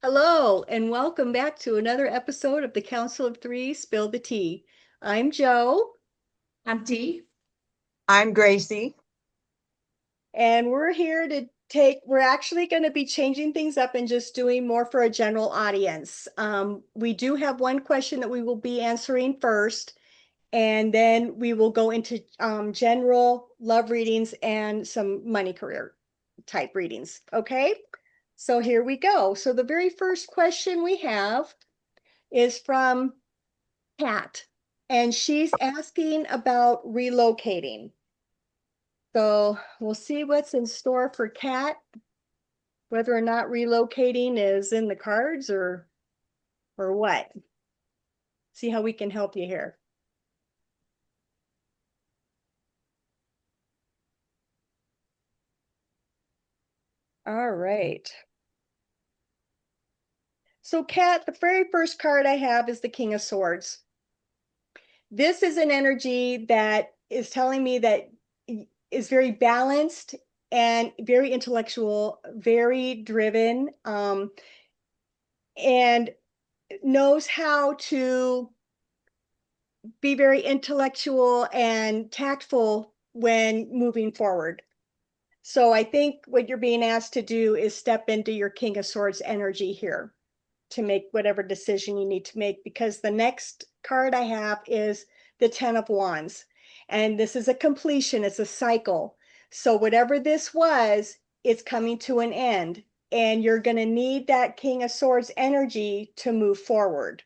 Hello, and welcome back to another episode of the Council of Three Spill the Tea. I'm Joe, I'm Dee. I'm Gracie. and we're here to we're actually going to be changing things up and just doing more for a general audience. We do have one question that we will be answering first, and then we will go into general love readings and some money career type readings. Okay, so here we go. So the very first question we have is from Kat, and she's asking about relocating. So we'll see what's in store for Kat, whether or not relocating is in the cards or what. See how we can help you here. All right. So Kat, the very first card I have is the King of Swords. This is an energy that is telling me that is very balanced and very intellectual, very driven, and knows how to be very intellectual and tactful when moving forward. So I think what you're being asked to do is step into your King of Swords energy here to make whatever decision you need to make, because the next card I have is the Ten of Wands. And this is a completion, it's a cycle. So whatever this was, it's coming to an end. And you're going to need that King of Swords energy to move forward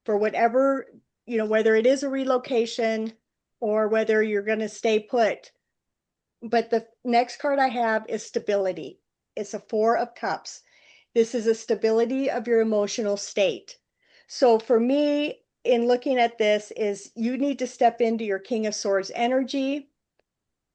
for whatever, whether it is a relocation or whether you're going to stay put. But the next card I have is stability. It's a Four of Cups. This is a stability of your emotional state. So for me, in looking at this, is you need to step into your King of Swords energy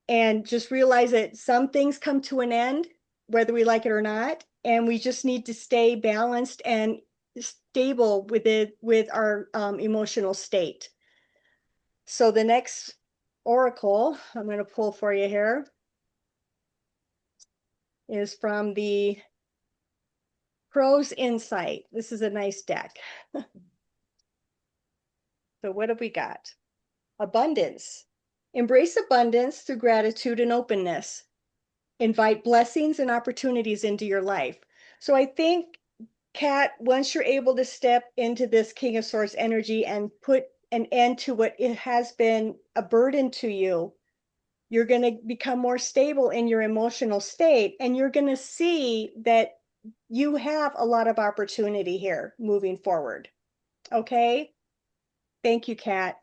and just realize that some things come to an end, whether we like it or not, and we just need to stay balanced and stable with our emotional state. So the next oracle I'm going to pull for you here is from the Crow's Insight. This is a nice deck. So what have we got? Abundance. Embrace abundance through gratitude and openness. Invite blessings and opportunities into your life. So I think, Kat, once you're able to step into this King of Swords energy and put an end to what it has been a burden to you, you're going to become more stable in your emotional state, and you're going to see that you have a lot of opportunity here moving forward. Okay? Thank you, Kat.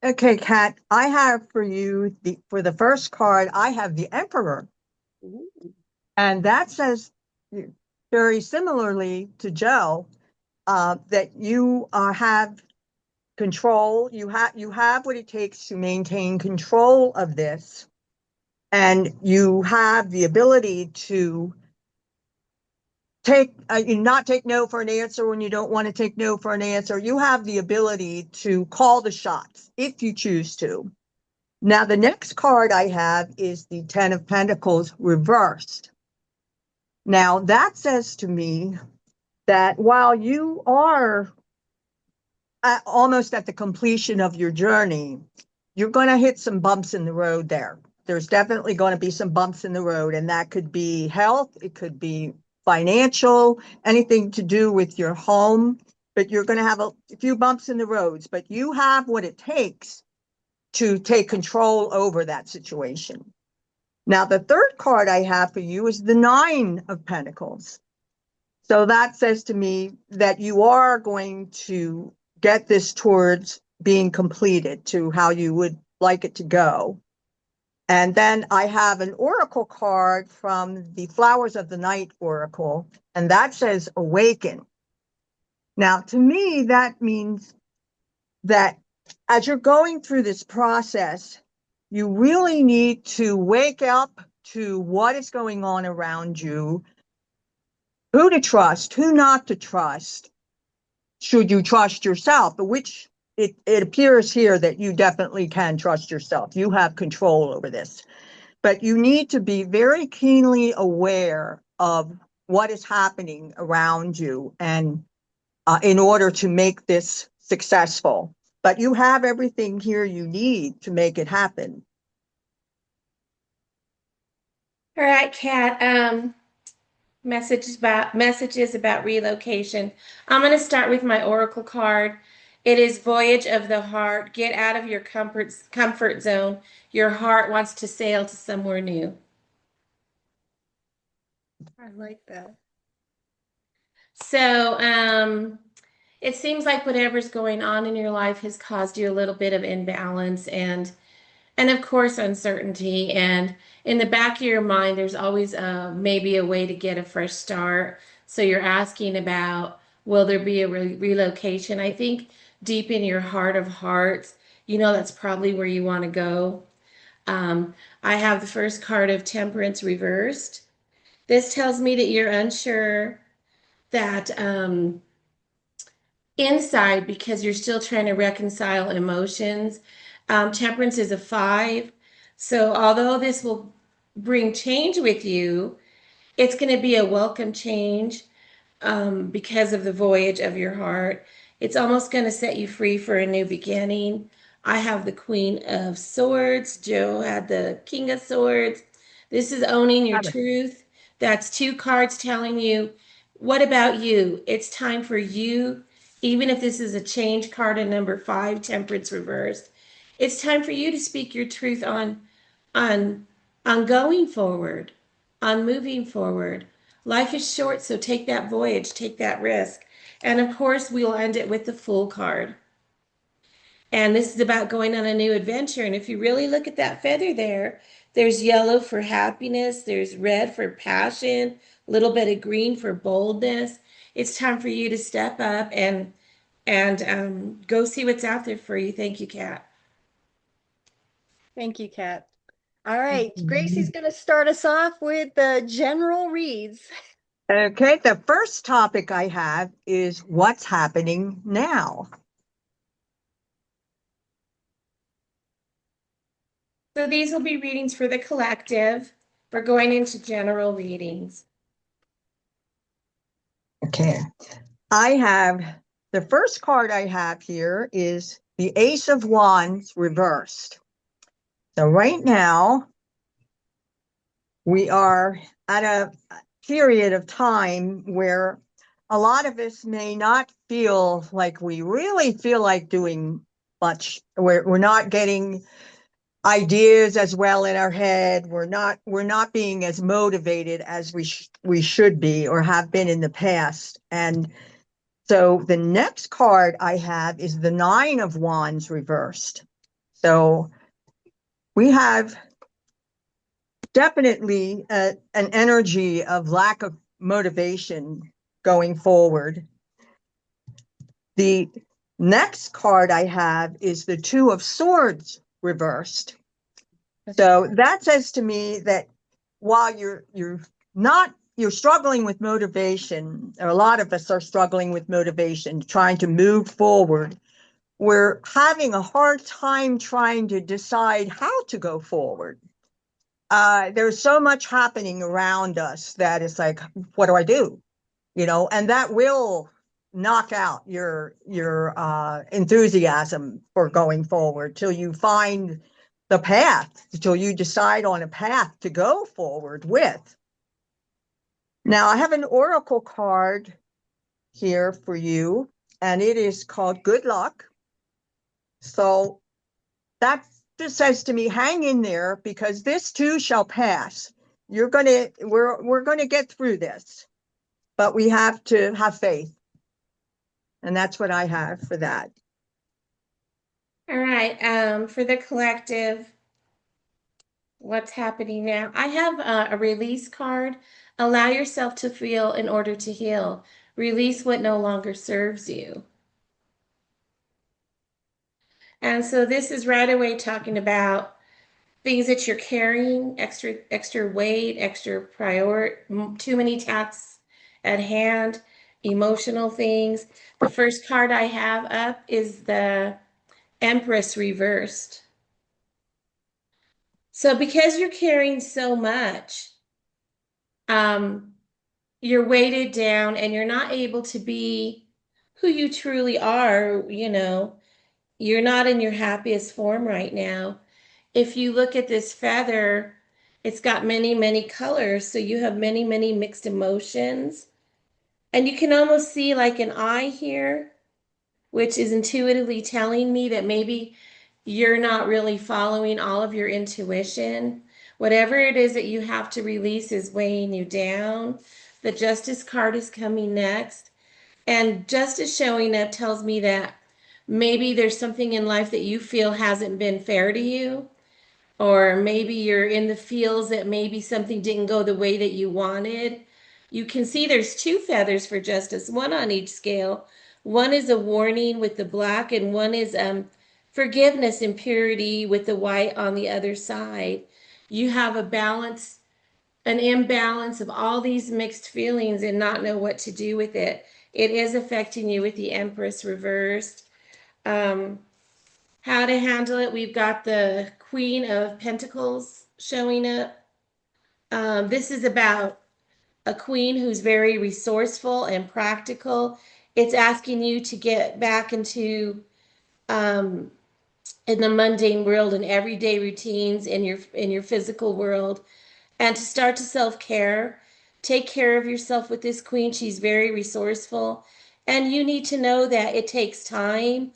Okay, Kat, I have for you for the first card, I have the Emperor. Ooh. And that says very similarly to Joe, that you have control. You have what it takes to maintain control of this. And you have the ability to not take no for an answer when you don't want to take no for an answer. You have the ability to call the shots if you choose to. Now, the next card I have is the Ten of Pentacles reversed. Now, that says to me that while you are almost at the completion of your journey, you're going to hit some bumps in the road there. There's definitely going to be some bumps in the road, and that could be health, it could be financial, anything to do with your home, but you're going to have a few bumps in the roads, but you have what it takes to take control over that situation. Now, the third card I have for you is the Nine of Pentacles. So that says to me that you are going to get this towards being completed to how you would like it to go. And then I have an oracle card from the Flowers of the Night Oracle, and that says awaken. Now, to me, that means that as you're going through this process, you really need to wake up to what is going on around you, who to trust, who not to trust. Should you trust yourself, which it appears here that you definitely can trust yourself. You have control over this. But you need to be very keenly aware of what is happening around you and in order to make this successful. But you have everything here you need to make it happen. All right, Kat. Messages about relocation. I'm going to start with my oracle card. It is Voyage of the Heart. Get out of your comfort zone. Your heart wants to sail to somewhere new. I like that. So, it seems like whatever's going on in your life has caused you a little bit of imbalance and of course uncertainty. And in the back of your mind there's always maybe a way to get a fresh start. So you're asking about, will there be a relocation? I think deep in your heart of hearts, that's probably where you want to go. I have the first card of Temperance reversed. This tells me that you're unsure, that inside, because you're still trying to reconcile emotions. Temperance is a 5. So although this will bring change with you, it's going to be a welcome change, because of the voyage of your heart. It's almost going to set you free for a new beginning. I have the Queen of Swords. Joe had the King of Swords. This is owning your truth. That's 2 cards telling you, what about you? It's time for you, even if this is a change card in number 5, Temperance reversed. It's time for you to speak your truth on on going forward, on moving forward. Life is short, so take that voyage, take that risk. And of course, we'll end it with the Fool card. And this is about going on a new adventure. And if you really look at that feather there, there's yellow for happiness, there's red for passion, a little bit of green for boldness. It's time for you to step up and go see what's out there for you. Thank you, Kat. Thank you, Kat. All right, Gracie's going to start us off with the general reads. Okay, the first topic I have is what's happening now. So these will be readings for the collective. We're going into general readings. Okay, I have the first card I have here is the Ace of Wands reversed. So right now we are at a period of time where a lot of us may not feel like we really feel like doing much. We're not getting ideas as well in our head. We're not being as motivated as we should be or have been in the past. And so the next card I have is the Nine of Wands reversed. So we have definitely an energy of lack of motivation going forward. The next card I have is the Two of Swords reversed. So that says to me that while you're struggling with motivation, or a lot of us are struggling with motivation, trying to move forward, we're having a hard time trying to decide how to go forward. There's so much happening around us that it's like, what do I do? And that will knock out your enthusiasm for going forward till you find the path, till you decide on a path to go forward with. Now, I have an oracle card here for you, and it is called Good Luck. So that just says to me, hang in there, because this too shall pass. We're gonna get through this, but we have to have faith. And that's what I have for that. All right. For the collective, what's happening now? I have a release card. Allow yourself to feel in order to heal. Release what no longer serves you. And so this is right away talking about things that you're carrying, extra weight, extra prior, too many tasks at hand, emotional things. The first card I have up is the Empress reversed. So because you're carrying so much, um, you're weighted down and you're not able to be who you truly are, you're not in your happiest form right now. If you look at this feather, it's got many, many colors, so you have many, many mixed emotions. And you can almost see like an eye here, which is intuitively telling me that maybe you're not really following all of your intuition. Whatever it is that you have to release is weighing you down. The Justice card is coming next. And Justice showing up tells me that maybe there's something in life that you feel hasn't been fair to you, or maybe you're in the feels that maybe something didn't go the way that you wanted. You can see there's two feathers for Justice, one on each scale. One is a warning with the black, and one is forgiveness and purity with the white on the other side. You have a balance, an imbalance of all these mixed feelings and not know what to do with it. It is affecting you with the Empress reversed. Um, how to handle it? We've got the Queen of Pentacles showing up. This is about a queen who's very resourceful and practical. It's asking you to get back into um, in the mundane world and everyday routines in your physical world, and to start to self-care. Take care of yourself with this queen. She's very resourceful, and you need to know that it takes time.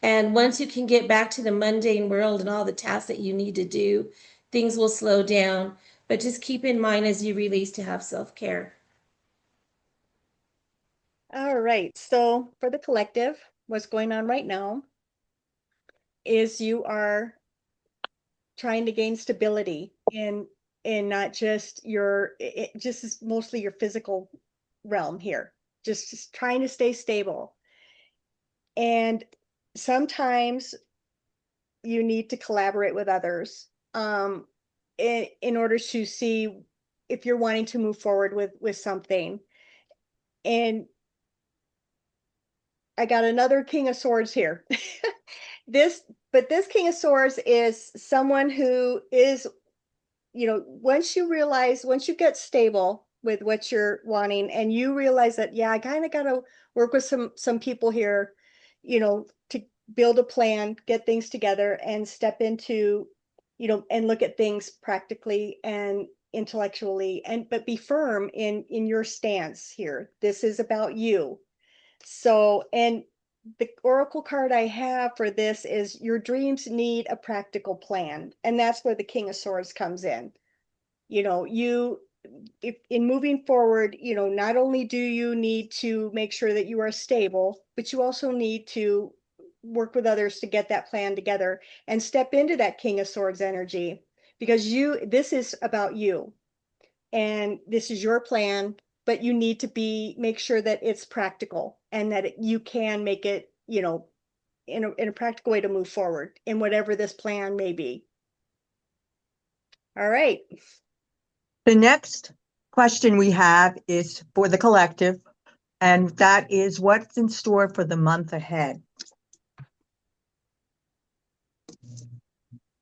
And once you can get back to the mundane world and all the tasks that you need to do, things will slow down. But just keep in mind as you release to have self-care. All right. So for the collective, what's going on right now is you are trying to gain stability in not just just is mostly your physical realm here. Just trying to stay stable. And sometimes you need to collaborate with others in order to see if you're wanting to move forward with something. And I got another King of Swords here. This King of Swords is someone who is, once you get stable with what you're wanting and you realize that, yeah, I kind of got to work with some people here, to build a plan, get things together and step into, and look at things practically and intellectually, but be firm in your stance here. This is about you. So, and the oracle card I have for this is your dreams need a practical plan. And that's where the King of Swords comes in. You, if in moving forward, not only do you need to make sure that you are stable, but you also need to work with others to get that plan together and step into that King of Swords energy, because this is about you and this is your plan, but you need to make sure that it's practical and that you can make it, in a practical way to move forward in whatever this plan may be. All right. The next question we have is for the collective, and that is what's in store for the month ahead.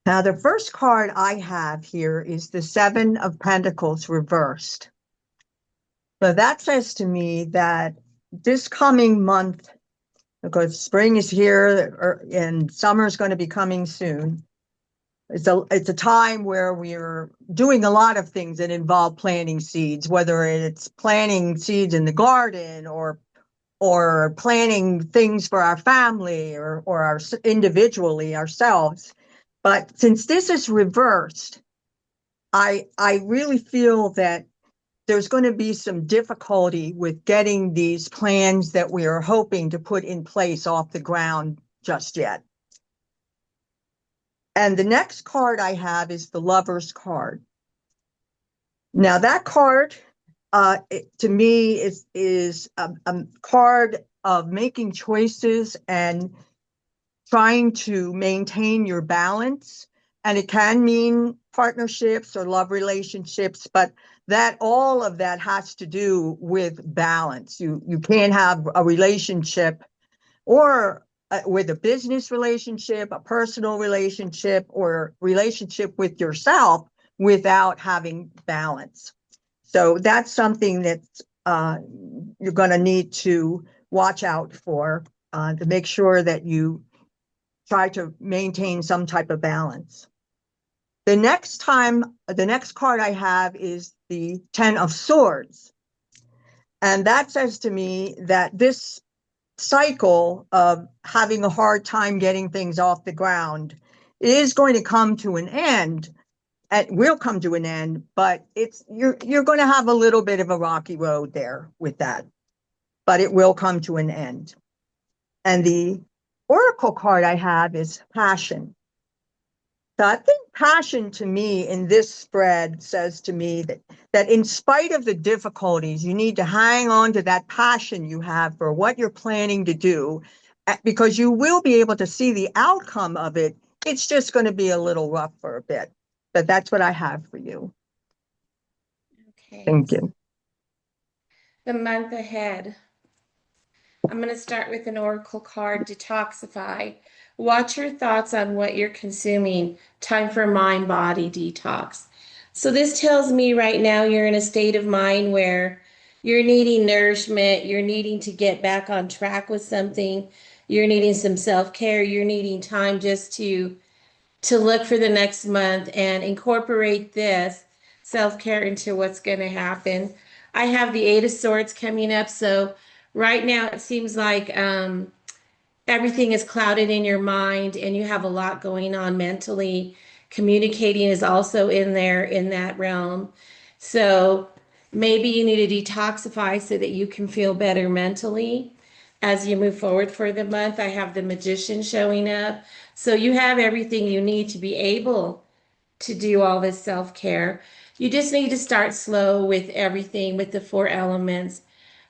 Now, the first card I have here is the Seven of Pentacles reversed. So that says to me that this coming month, because spring is here and summer is going to be coming soon, it's a time where we're doing a lot of things that involve planting seeds, whether it's planting seeds in the garden or planning things for our family or our individually ourselves. But since this is reversed, I really feel that there's going to be some difficulty with getting these plans that we are hoping to put in place off the ground just yet. And the next card I have is the Lover's card. Now that card, to me, is a card of making choices and trying to maintain your balance. And it can mean partnerships or love relationships, but all of that has to do with balance. You can't have a relationship or with a business relationship, a personal relationship, or relationship with yourself without having balance. So that's something that's uh, you're going to need to watch out for to make sure that you try to maintain some type of balance. The next card I have is the Ten of Swords. And that says to me that this cycle of having a hard time getting things off the ground is going to come to an end. It will come to an end, but you're going to have a little bit of a rocky road there with that, but it will come to an end. And the oracle card I have is Passion. So I think passion to me in this spread says to me that in spite of the difficulties, you need to hang on to that passion you have for what you're planning to do, because you will be able to see the outcome of it. It's just going to be a little rough for a bit. But that's what I have for you. Okay. Thank you. The month ahead. I'm going to start with an oracle card, Detoxify. Watch your thoughts on what you're consuming. Time for mind body detox. So, this tells me right now you're in a state of mind where you're needing nourishment, you're needing to get back on track with something, you're needing some self care, you're needing time just to look for the next month and incorporate this self care into what's going to happen. I have the Eight of Swords coming up. So, right now, it seems like everything is clouded in your mind and you have a lot going on mentally. Communicating is also in there in that realm. So, maybe you need to detoxify so that you can feel better mentally as you move forward for the month. I have the Magician showing up. So you have everything you need to be able to do all this self care. You just need to start slow with everything, with the four elements,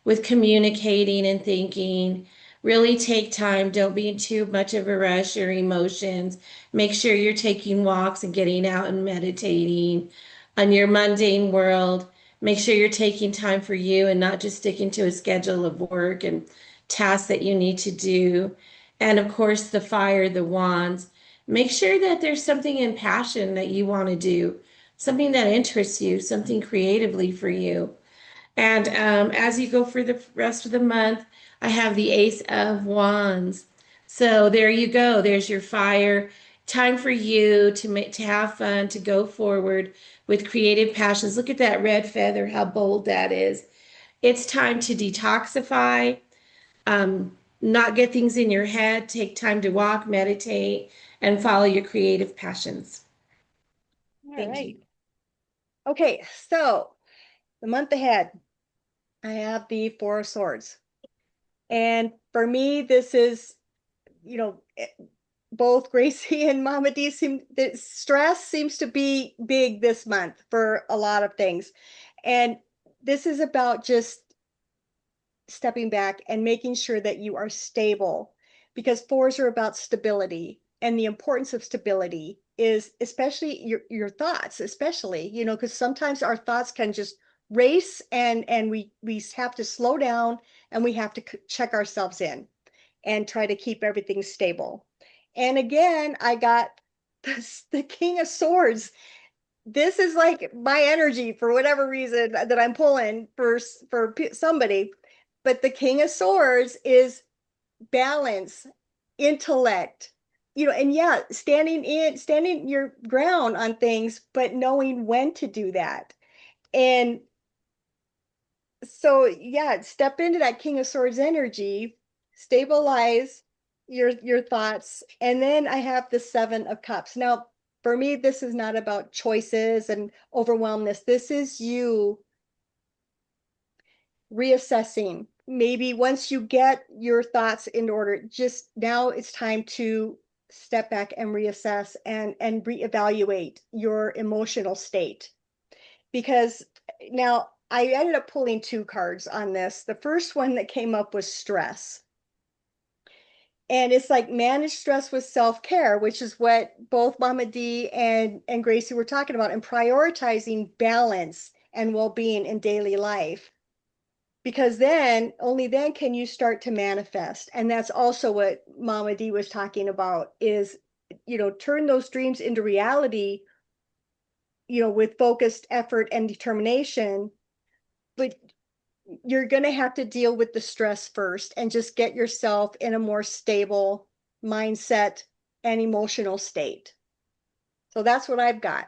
with communicating and thinking. Really take time. Don't be in too much of a rush or emotions. Make sure you're taking walks and getting out and meditating on your mundane world. Make sure you're taking time for you and not just sticking to a schedule of work and tasks that you need to do. And of course, the fire, the wands. Make sure that there's something in passion that you want to do, something that interests you, something creatively for you. And as you go for the rest of the month, I have the Ace of Wands. So there you go. There's your fire. Time for you to have fun, to go forward with creative passions. Look at that red feather, how bold that is. It's time to detoxify, not get things in your head. Take time to walk, meditate, and follow your creative passions. All Thank right. you. Okay, so the month ahead, I have the Four of Swords. And for me, this is, you know, both Gracie and Mama D the stress seems to be big this month for a lot of things. And this is about just stepping back and making sure that you are stable, because fours are about stability, and the importance of stability is especially your thoughts, especially, you know, because sometimes our thoughts can just race, and we have to slow down, and we have to check ourselves in and try to keep everything stable. And again, I got the King of Swords. This is like my energy for whatever reason that I'm pulling for somebody. But the King of Swords is balance, intellect, you know, and yeah, standing your ground on things, but knowing when to do that. And so yeah, step into that King of Swords energy, stabilize your thoughts. And then I have the Seven of Cups. Now, for me, this is not about choices and overwhelmness. This is you reassessing. Maybe once you get your thoughts in order, just now it's time to step back and reassess and reevaluate your emotional state. Because now I ended up pulling two cards on this. The first one that came up was stress. And it's like manage stress with self-care, which is what both Mama D and Gracie were talking about, and prioritizing balance and well-being in daily life. Because then, only then can you start to manifest. And that's also what Mama D was talking about is, you know, turn those dreams into reality, you know, with focused effort and determination. But you're going to have to deal with the stress first and just get yourself in a more stable mindset and emotional state. So that's what I've got.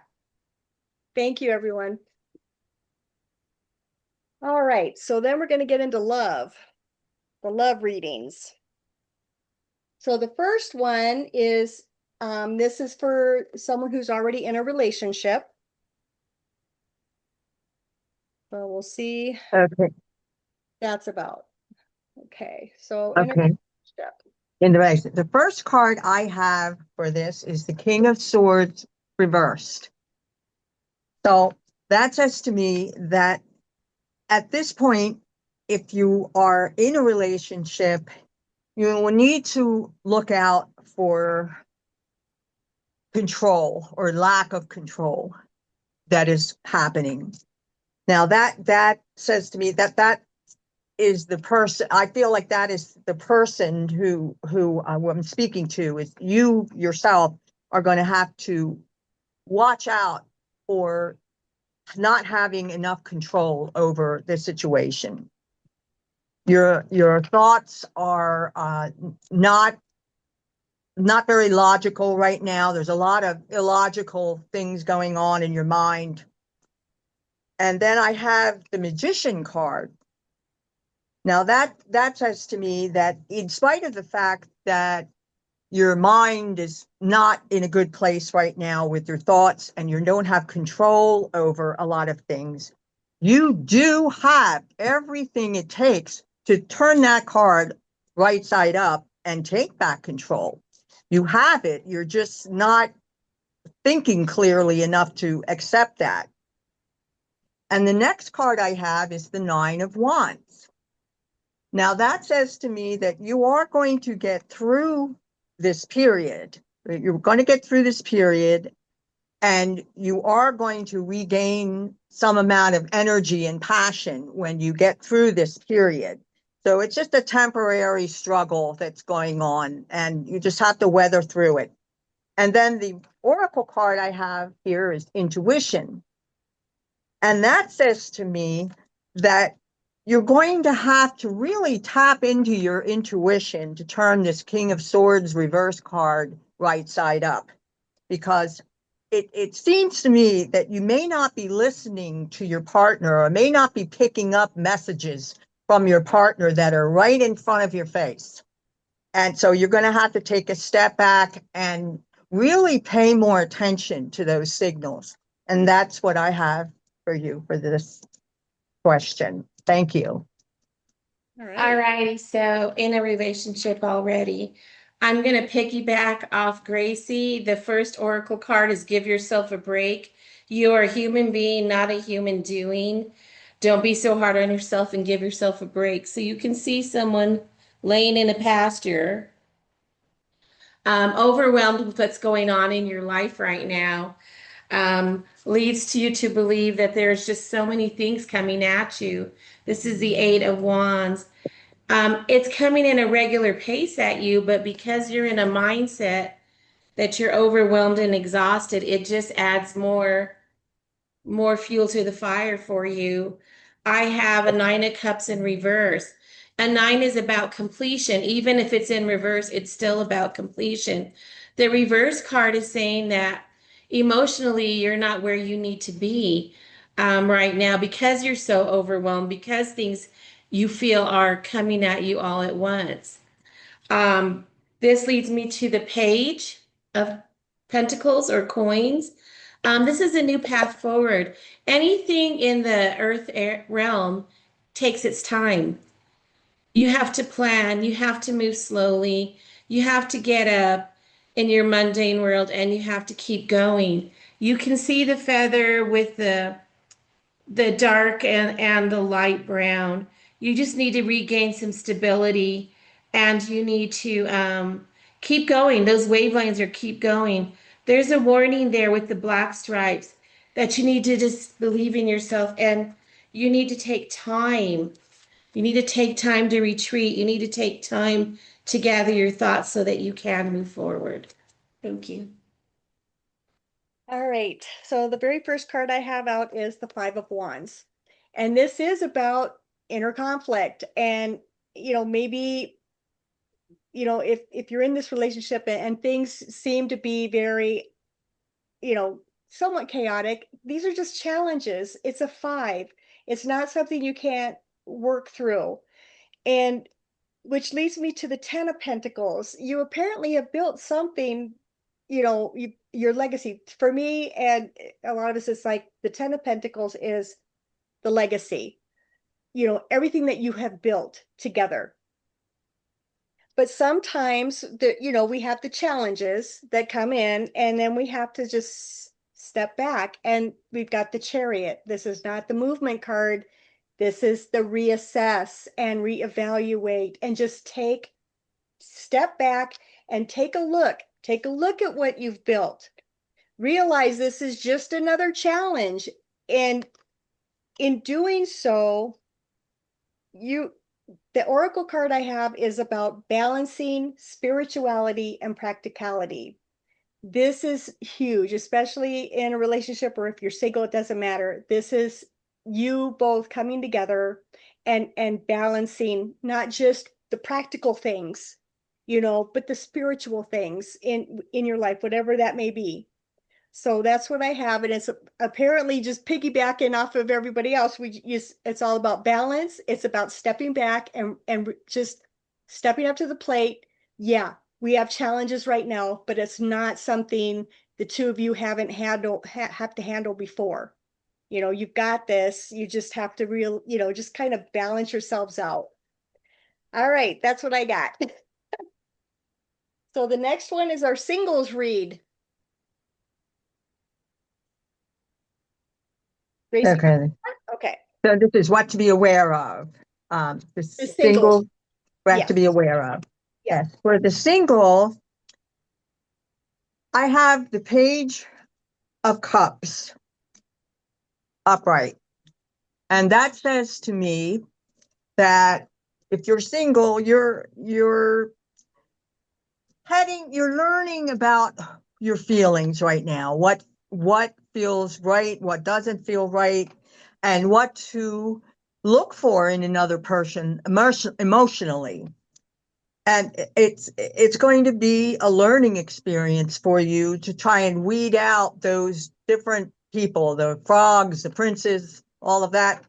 Thank you, everyone. All right, so then we're going to get into love, the love readings. So the first one is this is for someone who's already in a relationship. So we'll see Okay. that's about. Okay, so in a Okay. relationship. In the race. The first card I have for this is the King of Swords reversed. So that says to me that at this point, if you are in a relationship, you will need to look out for control or lack of control that is happening. Now that says to me that that is the person. I feel like that is the person who I'm speaking to. Is you yourself are going to have to watch out for not having enough control over the situation. Your thoughts are not very logical right now. There's a lot of illogical things going on in your mind. And then I have the Magician card. Now that says to me that in spite of the fact that your mind is not in a good place right now with your thoughts and you don't have control over a lot of things, you do have everything it takes to turn that card right side up and take back control. You have it. You're just not thinking clearly enough to accept that. And the next card I have is the Nine of Wands. Now that says to me that you are going to get through this period. You're going to get through this period and you are going to regain some amount of energy and passion when you get through this period. So it's just a temporary struggle that's going on and you just have to weather through it. And then the oracle card I have here is intuition. And that says to me that you're going to have to really tap into your intuition to turn this King of Swords reverse card right side up, because it seems to me that you may not be listening to your partner or may not be picking up messages from your partner that are right in front of your face. And so you're going to have to take a step back and really pay more attention to those signals. And that's what I have for you for this question. Thank you. All All right. righty, so in a relationship already. I'm going to piggyback off Gracie. The first oracle card is give yourself a break. You are a human being, not a human doing. Don't be so hard on yourself and give yourself a break. So you can see someone laying in a pasture, overwhelmed with what's going on in your life right now, leads to you to believe that there's just so many things coming at you. This is the Eight of Wands. It's coming in a regular pace at you, but because you're in a mindset that you're overwhelmed and exhausted, it just adds more fuel to the fire for you. I have a Nine of Cups in reverse. A nine is about completion. Even if it's in reverse, it's still about completion. The reverse card is saying that emotionally, you're not where you need to be right now because you're so overwhelmed, because things you feel are coming at you all at once. Um, this leads me to the Page of Pentacles or coins. This is a new path forward. Anything in the earth realm takes its time. You have to plan, you have to move slowly, you have to get up in your mundane world and you have to keep going. You can see the feather with the dark and the light brown. You just need to regain some stability and you need to keep going. Those wavelengths are keep going. There's a warning there with the black stripes that you need to just believe in yourself and you need to take time. You need to take time to retreat. You need to take time to gather your thoughts so that you can move forward. Thank you. All right. So the very first card I have out is the Five of Wands. And this is about inner conflict. And, maybe, if you're in this relationship and things seem to be very, somewhat chaotic, these are just challenges. It's a 5. It's not something you can't work through. And which leads me to the 10 of Pentacles. You apparently have built something, your legacy. For me, and a lot of us, it's like the 10 of Pentacles is the legacy, everything that you have built together. But sometimes we have the challenges that come in, and then we have to just step back. And we've got the Chariot. This is not the movement card. This is the reassess and reevaluate and just step back and take a look. Take a look at what you've built. Realize this is just another challenge. And in doing so, the oracle card I have is about balancing spirituality and practicality. This is huge, especially in a relationship, or if you're single, it doesn't matter. This is you both coming together and balancing not just the practical things, but the spiritual things in your life, whatever that may be. So that's what I have, and it's apparently just piggybacking off of everybody else. It's all about balance. It's about stepping back and just stepping up to the plate. Yeah, we have challenges right now, but it's not something the two of you have to handle before. You've got this. You just have to just kind of balance yourselves out. All right, that's what I got. So the next one is our singles read. Gracie, Okay. okay. So this is what to be aware of. The The singles. single, what Yeah. to be aware of. Yeah. Yes. For the single, I have the Page of Cups upright. And that says to me that if you're single, you're learning about your feelings right now. What feels right, what doesn't feel right, and what to look for in another person emotionally. And it's going to be a learning experience for you to try and weed out those different people, the frogs, the princes, all of that.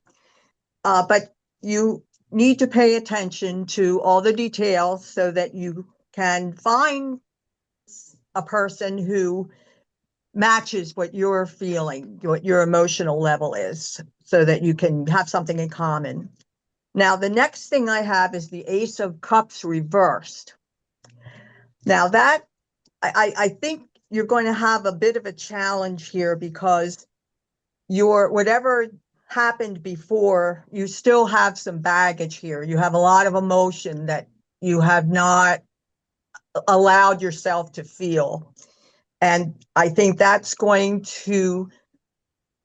But you need to pay attention to all the details so that you can find a person who matches what you're feeling, what your emotional level is, so that you can have something in common. Now, the next thing I have is the Ace of Cups reversed. Now that I think you're going to have a bit of a challenge here because whatever happened before, you still have some baggage here. You have a lot of emotion that you have not allowed yourself to feel. And I think that's going to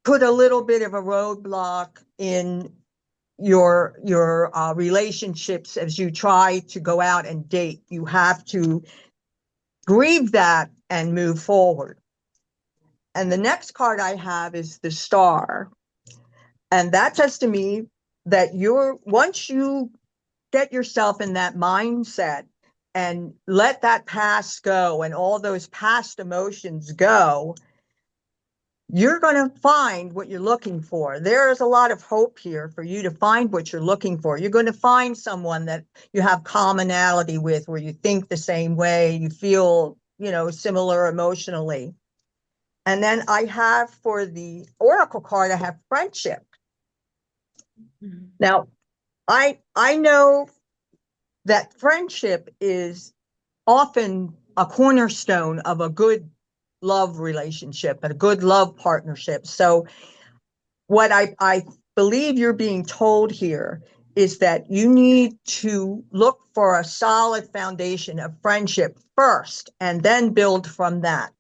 put a little bit of a roadblock in your relationships as you try to go out and date. You have to grieve that and move forward. And the next card I have is the Star. And that says to me that once you get yourself in that mindset and let that past go and all those past emotions go, you're going to find what you're looking for. There is a lot of hope here for you to find what you're looking for. You're going to find someone that you have commonality with, where you think the same way, you feel, similar emotionally. And then I have, for the Oracle card, I have friendship. Mm-hmm. Now, I know that friendship is often a cornerstone of a good love relationship and a good love partnership. So what I believe you're being told here is that you need to look for a solid foundation of friendship first and then build from that.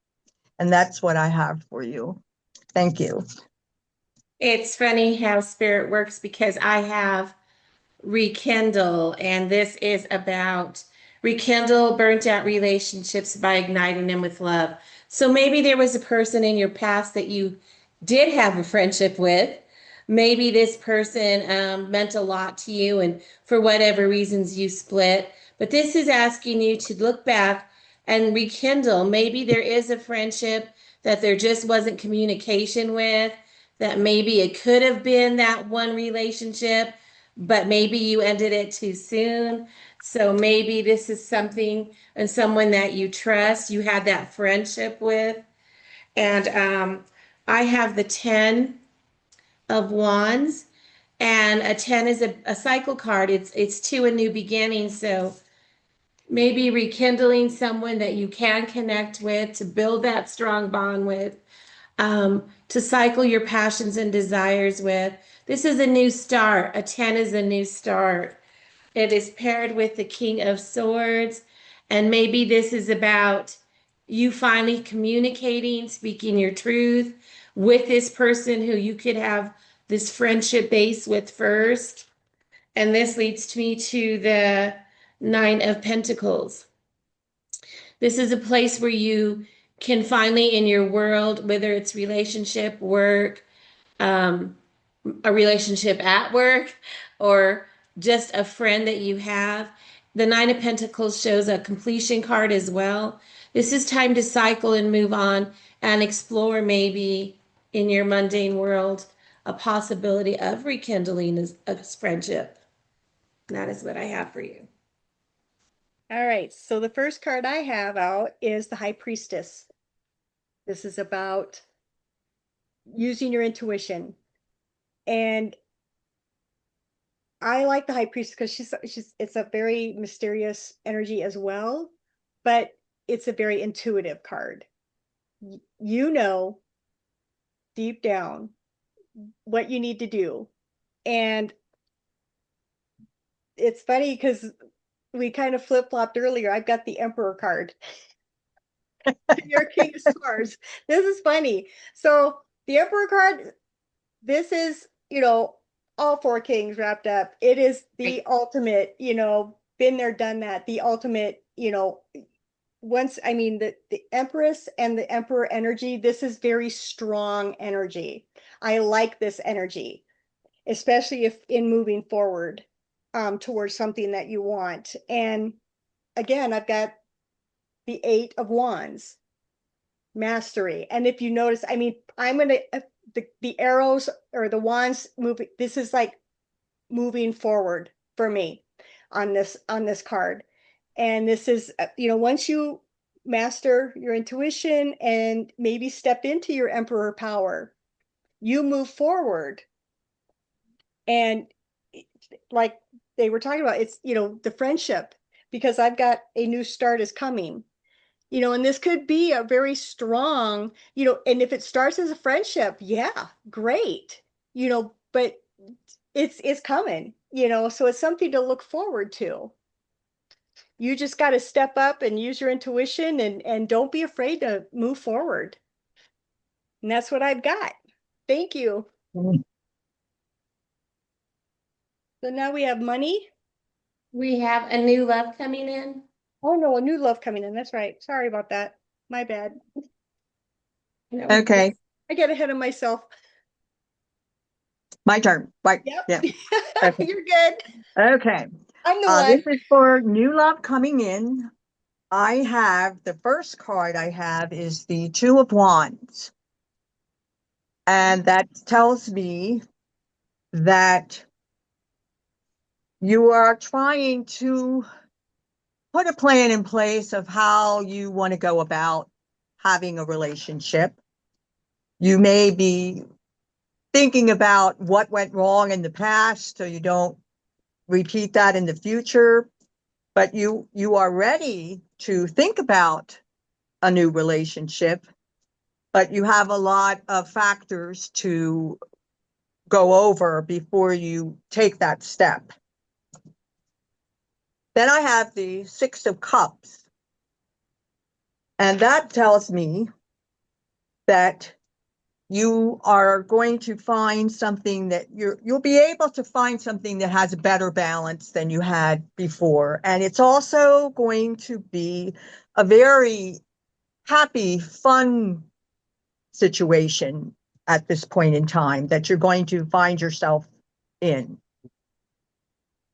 And that's what I have for you. Thank you. It's funny how spirit works, because I have rekindle, and this is about rekindle burnt out relationships by igniting them with love. So maybe there was a person in your past that you did have a friendship with, maybe this person meant a lot to you, and for whatever reasons you split. But this is asking you to look back and rekindle. Maybe there is a friendship that there just wasn't communication with, that maybe it could have been that one relationship, but maybe you ended it too soon. So maybe this is something and someone that you trust, you had that friendship with. And I have the 10 of Wands, and a 10 is a cycle card. It's to a new beginning. So maybe rekindling someone that you can connect with, to build that strong bond with, to cycle your passions and desires with. This is a new start. A 10 is a new start. It is paired with the King of Swords. And maybe this is about you finally communicating, speaking your truth with this person who you could have this friendship base with first. And this leads me to the Nine of Pentacles. This is a place where you can finally, in your world, whether it's relationship, work, um, a relationship at work, or just a friend that you have. The Nine of Pentacles shows a completion card as well. This is time to cycle and move on and explore, maybe in your mundane world, a possibility of rekindling a friendship. That is what I have for you. All right, so the first card I have out is the High Priestess. This is about using your intuition. And I like the High Priestess because it's a very mysterious energy as well, but it's a very intuitive card. You know deep down what you need to do. And it's funny because we kind of flip-flopped earlier. I've got the Emperor card. Your King of Swords. This is funny. So the Emperor card, this is, all four kings wrapped up. It is the Right. ultimate, been there, done that. The ultimate, once, I mean, the Empress and the Emperor energy, this is very strong energy. I like this energy, especially if in moving forward towards something that you want. And again, I've got the Eight of Wands, mastery. And if you notice, I mean, I'm gonna the arrows or the wands moving. This is like moving forward for me on this card. And this is once you master your intuition and maybe step into your emperor power, you move forward. And like they were talking about, it's the friendship, because I've got a new start is coming. And this could be a very strong, and if it starts as a friendship, yeah, great, but it's coming, so it's something to look forward to. You just got to step up and use your intuition, and don't be afraid to move forward. And that's what I've got. Thank you. So now we have money. We have a new love coming in. Oh no, a new love coming in. That's right. Sorry about that. My bad. No. Okay, I get ahead of myself. my turn. Right. Yep. Yeah. Okay. You're good. Okay. I'm the This one. is for new love coming in. I have the first card I have is the Two of Wands. And that tells me that you are trying to put a plan in place of how you want to go about having a relationship. You may be thinking about what went wrong in the past so you don't repeat that in the future, but you are ready to think about a new relationship, but you have a lot of factors to go over before you take that step. Then I have the Six of Cups, and that tells me that you are going to find something that you'll be able to find something that has a better balance than you had before. And it's also going to be a very happy, fun situation. at this point in time that you're going to find yourself in.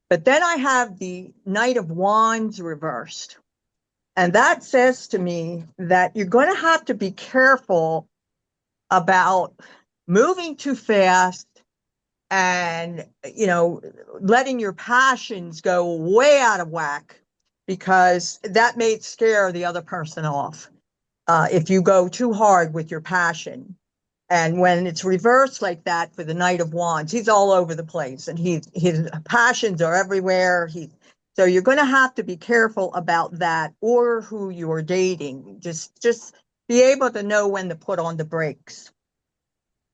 But then I have the Knight of Wands reversed. And that says to me that you're going to have to be careful about moving too fast and, letting your passions go way out of whack, because that may scare the other person off if you go too hard with your passion. And when it's reversed like that for the Knight of Wands, he's all over the place and his passions are everywhere. So you're going to have to be careful about that, or who you're dating. Just be able to know when to put on the brakes.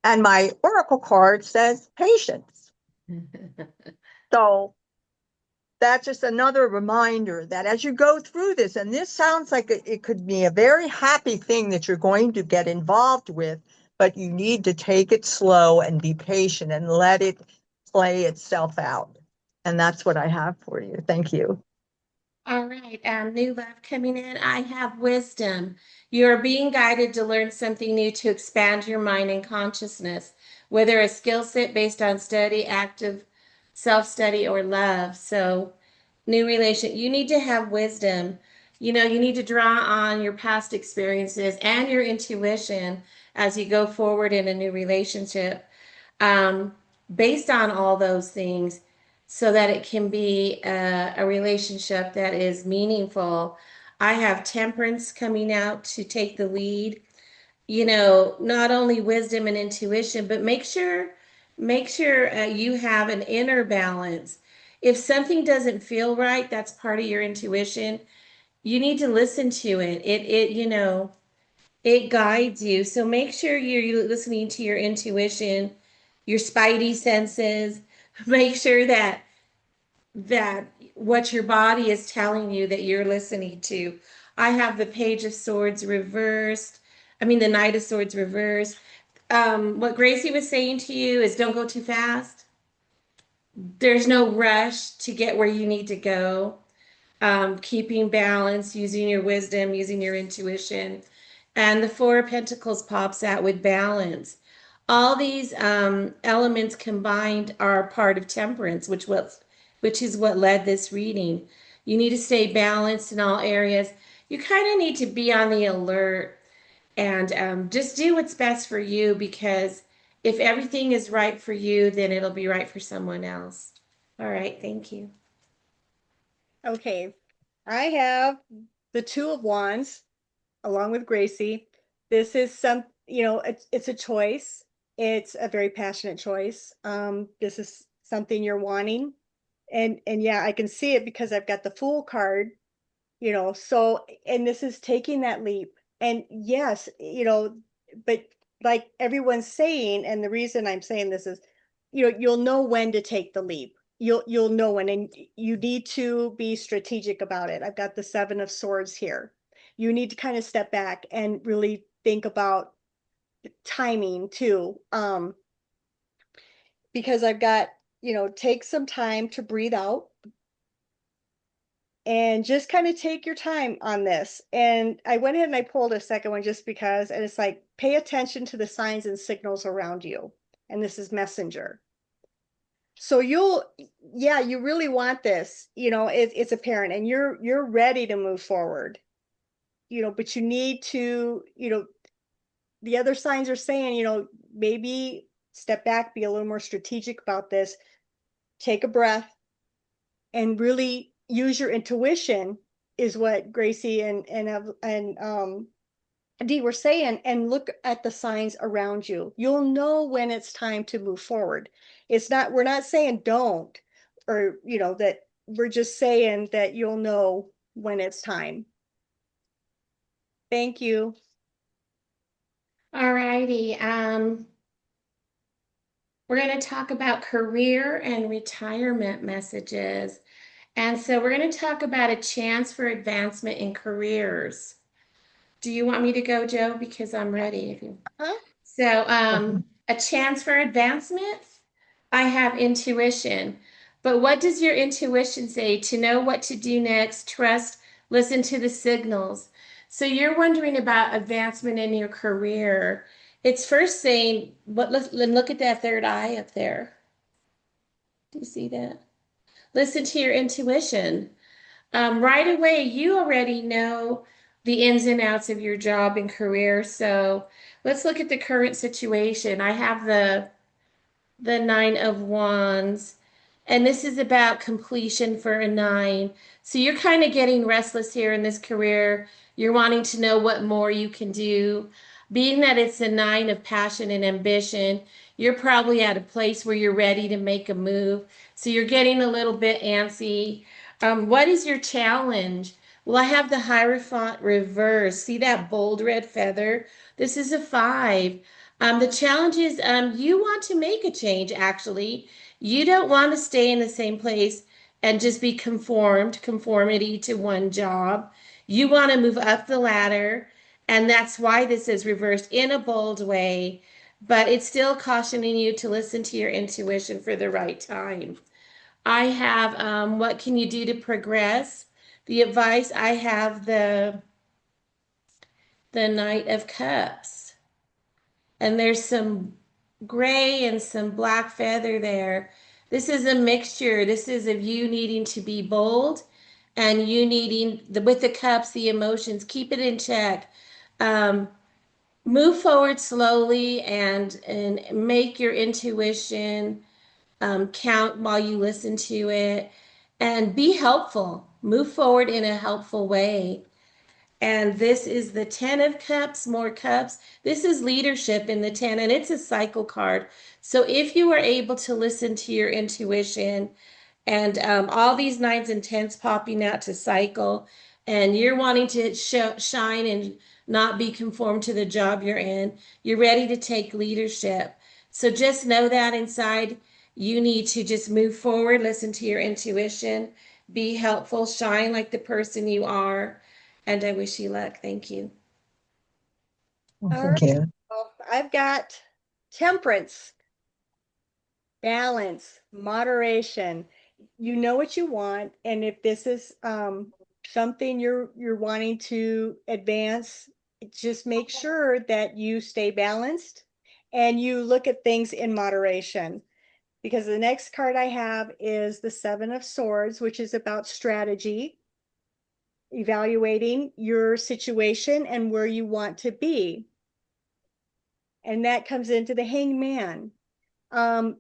And my oracle card says patience. So that's just another reminder that as you go through this, and this sounds like it could be a very happy thing that you're going to get involved with, but you need to take it slow and be patient and let it play itself out. And that's what I have for you. Thank you. All right, new love coming in. I have wisdom. You are being guided to learn something new to expand your mind and consciousness, whether a skill set based on study, active self-study, or love. So, new relation, you need to have wisdom. You need to draw on your past experiences and your intuition as you go forward in a new relationship, um, based on all those things, so that it can be a relationship that is meaningful. I have temperance coming out to take the lead. Not only wisdom and intuition, but make sure you have an inner balance. If something doesn't feel right, that's part of your intuition. You need to listen to it. It guides you. So make sure you're listening to your intuition, your spidey senses. Make sure that what your body is telling you that you're listening to. I have the Page of Swords reversed. I mean, the Knight of Swords reversed. What Gracie was saying to you is don't go too fast. There's no rush to get where you need to go. Keeping balance, using your wisdom, using your intuition. And the Four of Pentacles pops out with balance. All these elements combined are part of temperance, which is what led this reading. You need to stay balanced in all areas. You kind of need to be on the alert and just do what's best for you, because if everything is right for you, then it'll be right for someone else. All right, thank you. Okay, I have the Two of Wands along with Gracie. This is it's a choice. It's a very passionate choice. This is something you're wanting. And yeah, I can see it because I've got the Fool card, so, and this is taking that leap. And yes, but like everyone's saying, and the reason I'm saying this is, you'll know when to take the leap. You'll know when, and you need to be strategic about it. I've got the Seven of Swords here. You need to kind of step back and really think about timing too. Because I've got, take some time to breathe out and just kind of take your time on this. And I went ahead and I pulled a second one just because, and it's like, pay attention to the signs and signals around you. And this is messenger. So yeah, you really want this, it's apparent, and you're ready to move forward, but you need to, the other signs are saying, maybe step back, be a little more strategic about this, take a breath, and really use your intuition, is what Gracie and Dee were saying, and look at the signs around you. You'll know when it's time to move forward. We're not saying don't, or that, we're just saying that you'll know when it's time. Thank you. All righty. We're going to talk about career and retirement messages. And so we're going to talk about a chance for advancement in careers. Do you want me to go, Joe? Because I'm ready. Huh? So, a chance for advancement. I have intuition. But what does your intuition say? To know what to do next, trust, listen to the signals. So you're wondering about advancement in your career. It's first saying, but look at that third eye up there. Do you see that? Listen to your intuition. Right away, you already know the ins and outs of your job and career. So let's look at the current situation. I have the Nine of Wands, and this is about completion for a nine. So you're kind of getting restless here in this career. You're wanting to know what more you can do. Being that it's a nine of passion and ambition, you're probably at a place where you're ready to make a move. So you're getting a little bit antsy. What is your challenge? Well, I have the Hierophant reverse. See that bold red feather? This is a five. The challenge is you want to make a change, actually. You don't want to stay in the same place and just be conformity to one job. You want to move up the ladder, and that's why this is reversed in a bold way, but it's still cautioning you to listen to your intuition for the right time. I have what can you do to progress? The advice I have the Knight of Cups. And there's some gray and some black feather there. This is a mixture. This is of you needing to be bold and you needing with the cups, the emotions, keep it in check. Um, Move forward slowly and make your intuition count while you listen to it and be helpful. Move forward in a helpful way. And this is the 10 of cups, more cups. This is leadership in the 10, and it's a cycle card. So if you are able to listen to your intuition and all these nines and tens popping out to cycle, and you're wanting to shine and not be conformed to the job you're in, you're ready to take leadership. So just know that inside you need to just move forward, listen to your intuition, be helpful, shine like the person you are, and I wish you luck. Thank you. All right. Thank you. Well, I've got temperance, balance, moderation. You know what you want, and if this is something you're wanting to advance, just make sure that you stay balanced and you look at things in moderation. Because the next card I have is the Seven of Swords, which is about strategy, evaluating your situation and where you want to be. And that comes into the Hangman. Um,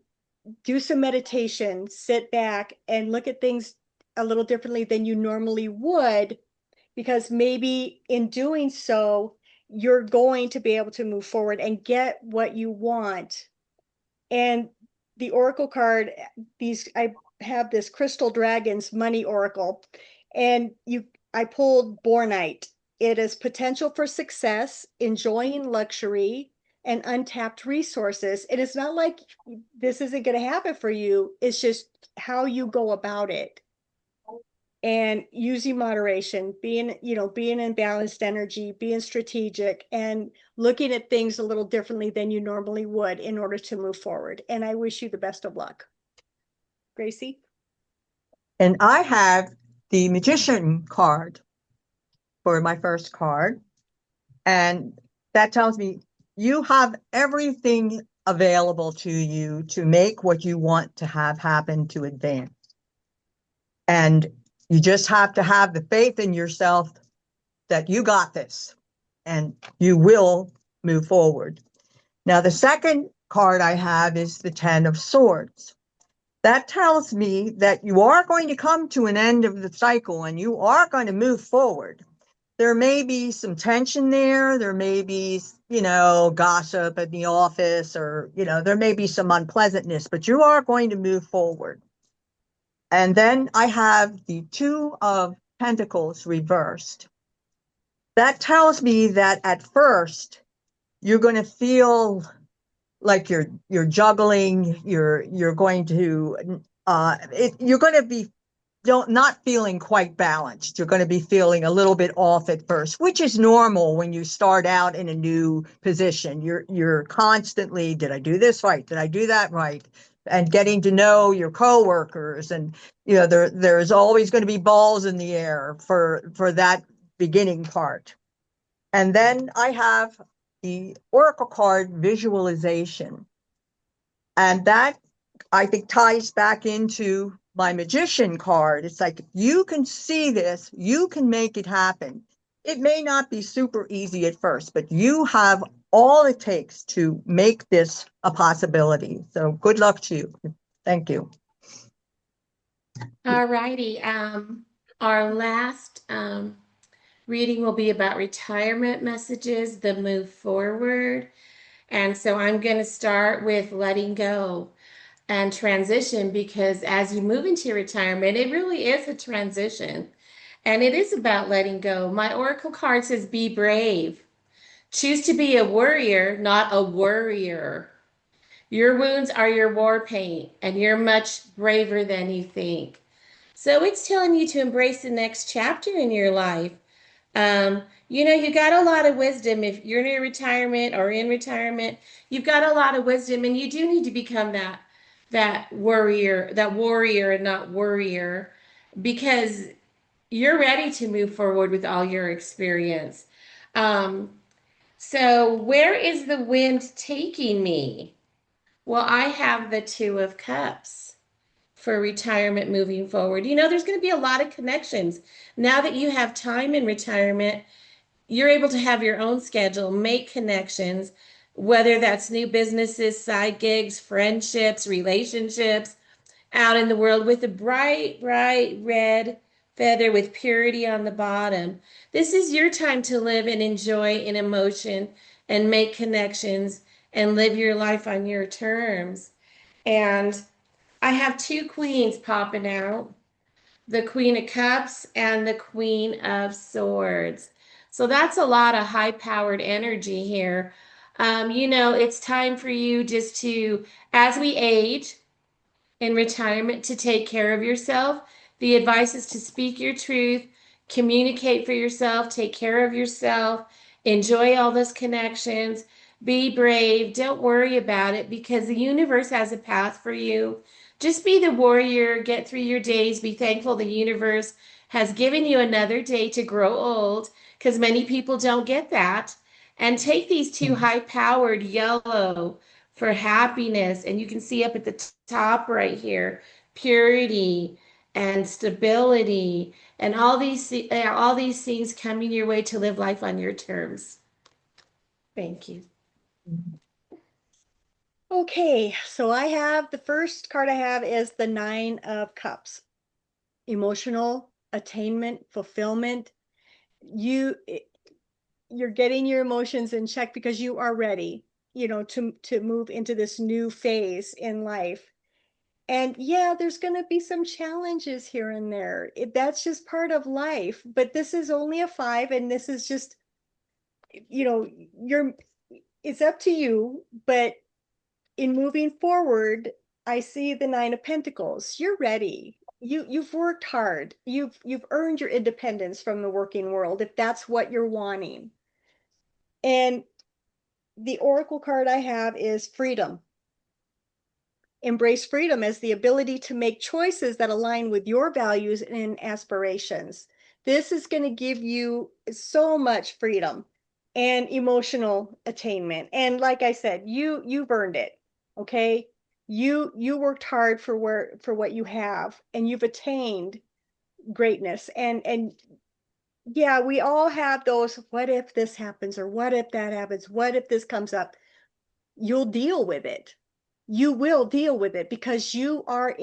do some meditation, sit back and look at things a little differently than you normally would, because maybe in doing so, you're going to be able to move forward and get what you want. And the Oracle card, I have this Crystal Dragons Money Oracle, and I pulled Bornite. It is potential for success, enjoying luxury, and untapped resources. And it's not like this isn't going to happen for you. It's just how you go about it and using moderation, being in balanced energy, being strategic, and looking at things a little differently than you normally would in order to move forward. And I wish you the best of luck. Gracie? And I have the Magician card for my first card. And that tells me you have everything available to you to make what you want to have happen to advance. And you just have to have the faith in yourself that you got this and you will move forward. Now, the second card I have is the 10 of Swords. That tells me that you are going to come to an end of the cycle and you are going to move forward. There may be some tension there. There may be, gossip at the office, or, there may be some unpleasantness, but you are going to move forward. And then I have the 2 of Pentacles reversed. That tells me that at first you're going to feel like you're juggling. You're going to you're going to be not feeling quite balanced. You're going to be feeling a little bit off at first, which is normal when you start out in a new position. You're constantly, did I do this right? Did I do that right? And getting to know your coworkers, and there's always going to be balls in the air for that beginning part. And then I have the Oracle card visualization. And that, I think, ties back into my magician card. It's like, you can see this, you can make it happen. It may not be super easy at first, but you have all it takes to make this a possibility. So good luck to you. Thank you. All righty. Our last reading will be about retirement messages, the move forward. And so I'm going to start with letting go and transition, because as you move into retirement, it really is a transition. And it is about letting go. My oracle card says, be brave. Choose to be a warrior, not a worrier. Your wounds are your war paint, and you're much braver than you think. So it's telling you to embrace the next chapter in your life. You got a lot of wisdom. If you're in retirement or in retirement, you've got a lot of wisdom, and you do need to become that warrior and not worrier, because you're ready to move forward with all your experience. Um, so where is the wind taking me? Well, I have the Two of Cups for retirement moving forward. There's going to be a lot of connections. Now that you have time in retirement, you're able to have your own schedule, make connections, whether that's new businesses, side gigs, friendships, relationships, out in the world with a bright, bright red feather with purity on the bottom. This is your time to live and enjoy in emotion and make connections and live your life on your terms. And I have two queens popping out, the Queen of Cups and the Queen of Swords. So that's a lot of high powered energy here. It's time for you just to, as we age, in retirement, to take care of yourself. The advice is to speak your truth, communicate for yourself, take care of yourself, enjoy all those connections, be brave, don't worry about it, because the universe has a path for you. Just be the warrior, get through your days, be thankful the universe has given you another day to grow old, because many people don't get that. And take these two high powered yellow for happiness. And you can see up at the top right here, purity and stability and all these things coming your way to live life on your terms. Thank you. Okay, so the first card I have is the Nine of Cups. Emotional attainment, fulfillment. You're getting your emotions in check because you are ready, to move into this new phase in life. And yeah, there's going to be some challenges here and there. That's just part of life. But this is only a 5, and this is just, you know, you're it's up to you. But in moving forward, I see the 9 of Pentacles. You're ready. You've worked hard. You've earned your independence from the working world, if that's what you're wanting. And the Oracle card I have is freedom. Embrace freedom as the ability to make choices that align with your values and aspirations. This is going to give you so much freedom and emotional attainment. And like I said, you've earned it. Okay? You worked hard for what you have, and you've attained greatness. And yeah, we all have those, what if this happens, or what if that happens, what if this comes up? You'll deal with it. You will deal with it because you are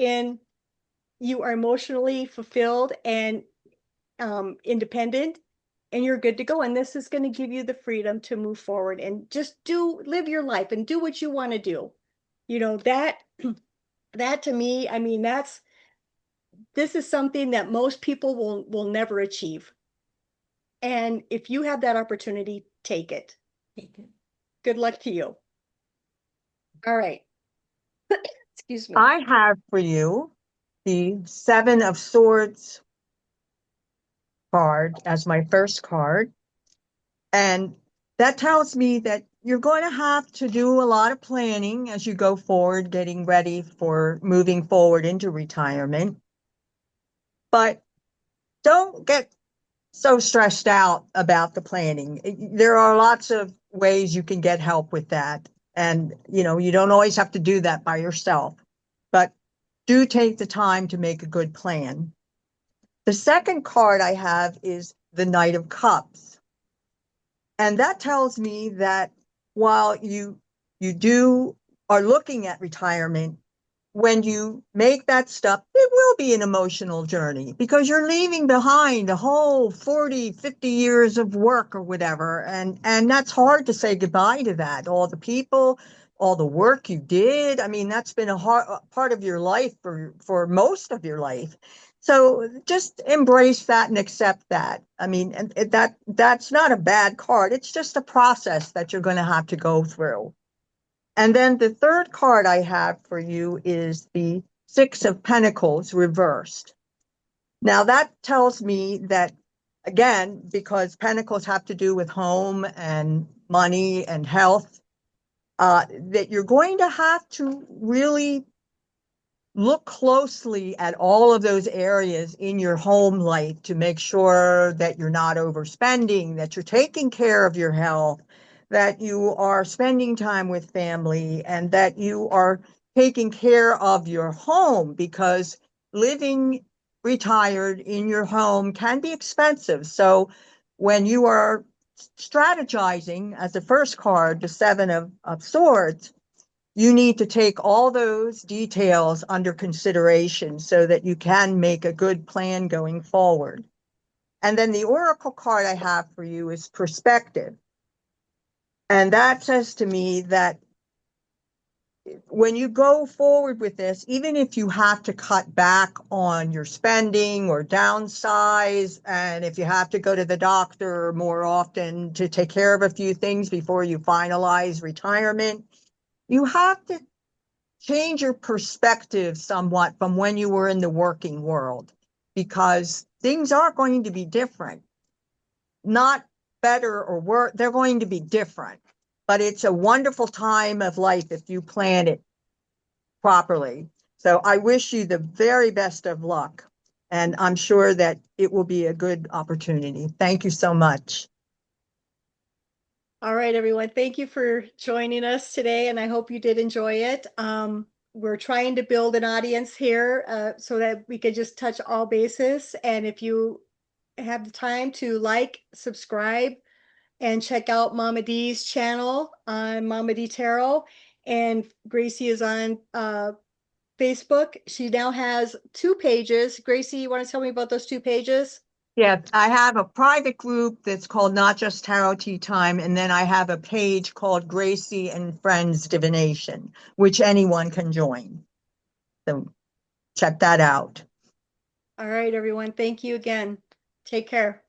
emotionally fulfilled and independent, and you're good to go. And this is going to give you the freedom to move forward and just live your life and do what you want to do. That to me, I mean, this is something that most people will never achieve. And if you have that opportunity, take it. Good luck to you. All right. Excuse me. I have for you the Seven of Swords card as my first card. And that tells me that you're going to have to do a lot of planning as you go forward, getting ready for moving forward into retirement. But don't get so stressed out about the planning. There are lots of ways you can get help with that. And, you don't always have to do that by yourself, but do take the time to make a good plan. The second card I have is the Knight of Cups. And that tells me that while you are looking at retirement, when you make that step, it will be an emotional journey because you're leaving behind a whole 40, 50 years of work or whatever. And that's hard to say goodbye to that. All the people, all the work you did. I mean, that's been a part of your life for most of your life. So just embrace that and accept that. I mean, and that's not a bad card. It's just a process that you're going to have to go through. And then the third card I have for you is the Six of Pentacles reversed. Now that tells me that, again, because Pentacles have to do with home and money and health, that you're going to have to really look closely at all of those areas in your home life to make sure that you're not overspending, that you're taking care of your health, that you are spending time with family, and that you are taking care of your home, because living retired in your home can be expensive. So when you are strategizing, as the first card, the Seven of Swords, you need to take all those details under consideration so that you can make a good plan going forward. And then the oracle card I have for you is perspective. And that says to me that when you go forward with this, even if you have to cut back on your spending or downsize, and if you have to go to the doctor more often to take care of a few things before you finalize retirement, you have to change your perspective somewhat from when you were in the working world, because things are going to be different, not better or worse. They're going to be different, but it's a wonderful time of life if you plan it properly. So I wish you the very best of luck, and I'm sure that it will be a good opportunity. Thank you so much. All right, everyone. Thank you for joining us today, and I hope you did enjoy it. We're trying to build an audience here so that we could just touch all bases. And if you have the time to like, subscribe, and check out Mama D's channel on Mama D Tarot. And Gracie is on Facebook. She now has 2 pages. Gracie, you want to tell me about those 2 pages? Yeah, I have a private group that's called Not Just Tarot Tea Time, and then I have a page called Gracie and Friends Divination, which anyone can join. So check that out. All right, everyone. Thank you again. Take care.